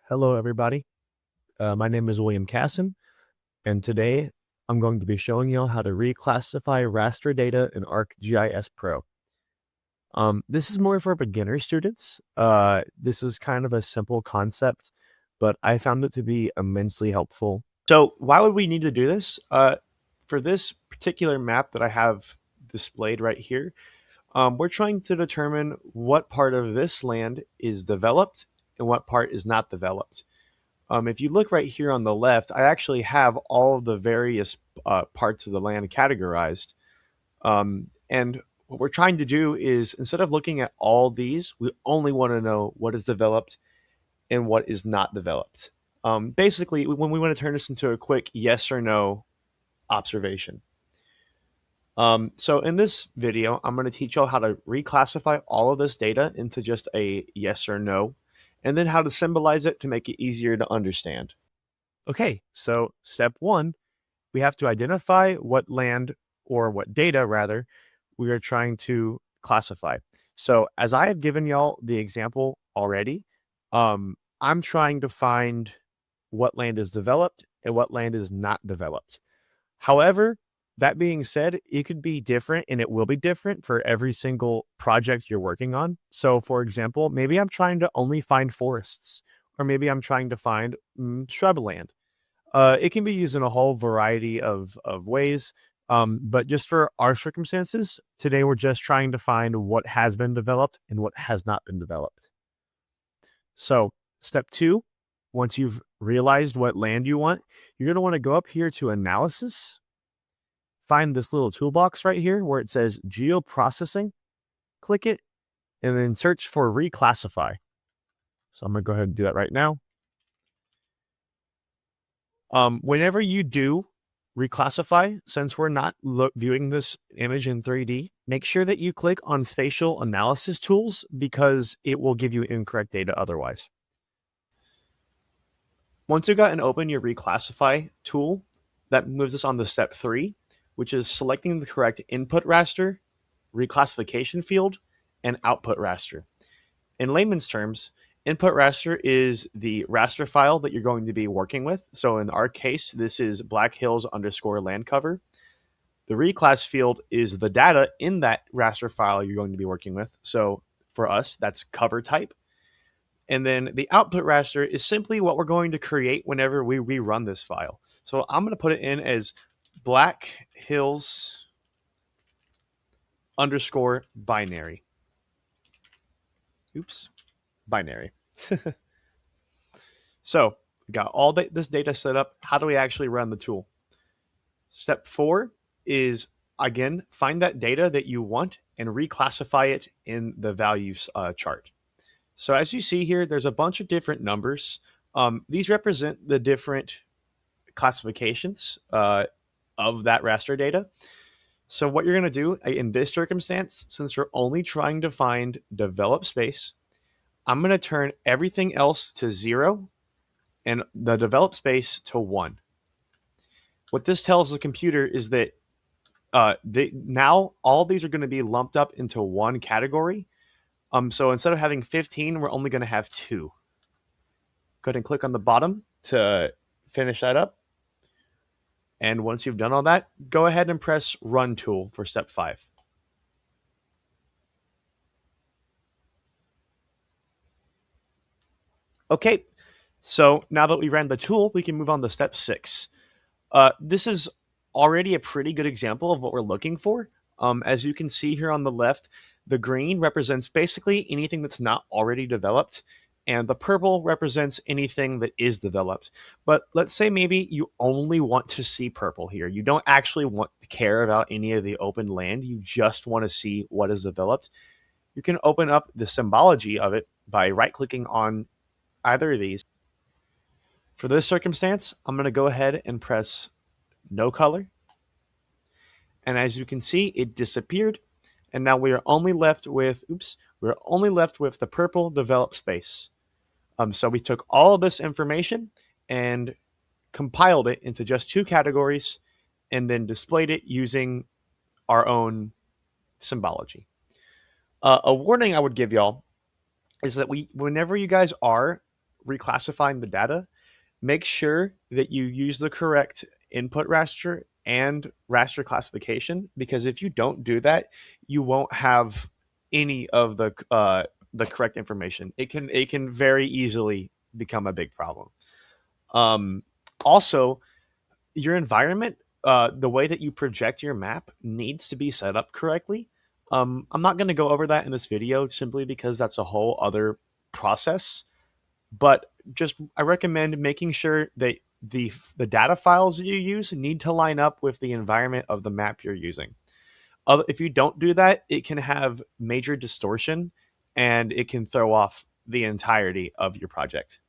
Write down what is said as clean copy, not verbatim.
Hello, everybody. My name is William Casson, and today I'm going to be showing you how to reclassify raster data in ARCGIS Pro. This is more for beginner students. This is kind of a simple concept, but I found it to be immensely helpful. So why would we need to do this? For this particular map that I have displayed right here, we're trying to determine what part of this land is developed and what part is not developed. If you look right here on the left, I actually have all of the various parts of the land categorized. And what we're trying to do is, instead of looking at all these, we only want to know what is developed and what is not developed. Basically, when we want to turn this into a quick yes or no observation. So in this video, I'm going to teach y'all how to reclassify all of this data into just a yes or no, and then how to symbolize it to make it easier to understand. Okay, so step one, we have to identify what land or what data rather we are trying to classify. So as I have given y'all the example already, I'm trying to find what land is developed and what land is not developed. However, that being said, it could be different and it will be different for every single project you're working on. So for example, maybe I'm trying to only find forests, or maybe I'm trying to find shrubland. It can be used in a whole variety of ways. But just for our circumstances, today we're just trying to find what has been developed and what has not been developed. So step two, once you've realized what land you want, you're going to want to go up here to analysis, find this little toolbox right here where it says geoprocessing, click it, and then search for reclassify. So I'm going to go ahead and do that right now. Whenever you do reclassify, since we're not viewing this image in 3D, make sure that you click on spatial analysis tools because it will give you incorrect data otherwise. Once you've gotten open your reclassify tool, that moves us on to step 3, which is selecting the correct input raster, reclassification field, and output raster. In layman's terms, input raster is the raster file that you're going to be working with. So in our case, this is Black Hills _ land cover. The reclass field is the data in that raster file you're going to be working with. So for us, that's cover type. And then the output raster is simply what we're going to create whenever we rerun this file. So I'm going to put it in as Black Hills _ binary. Oops, binary. So we got all this data set up. How do we actually run the tool? Step 4 is, again, find that data that you want and reclassify it in the values chart. So as you see here, there's a bunch of different numbers. These represent the different classifications of that raster data. So what you're going to do in this circumstance, since we're only trying to find developed space, I'm going to turn everything else to 0 and the developed space to 1. What this tells the computer is that now all these are going to be lumped up into one category. So instead of having 15, we're only going to have 2. Go ahead and click on the bottom to finish that up. And once you've done all that, go ahead and press Run Tool for step 5. Okay, so now that we ran the tool, we can move on to step 6. This is already a pretty good example of what we're looking for. As you can see here on the left, the green represents basically anything that's not already developed, and the purple represents anything that is developed. But let's say maybe you only want to see purple here. You don't actually want to care about any of the open land. You just want to see what is developed. You can open up the symbology of it by right-clicking on either of these. For this circumstance, I'm going to go ahead and press No Color. And as you can see, it disappeared. And now we are only left with, the purple developed space. So we took all of this information and compiled it into just 2 categories and then displayed it using our own symbology. A warning I would give y'all is that whenever you guys are reclassifying the data, make sure that you use the correct input raster and raster classification, because if you don't do that, you won't have any of the correct information. It can very easily become a big problem. Um, Also, your environment, the way that you project your map needs to be set up correctly. I'm not going to go over that in this video simply because that's a whole other process. But just I recommend making sure that the data files that you use need to line up with the environment of the map you're using. If you don't do that, it can have major distortion and it can throw off the entirety of your project.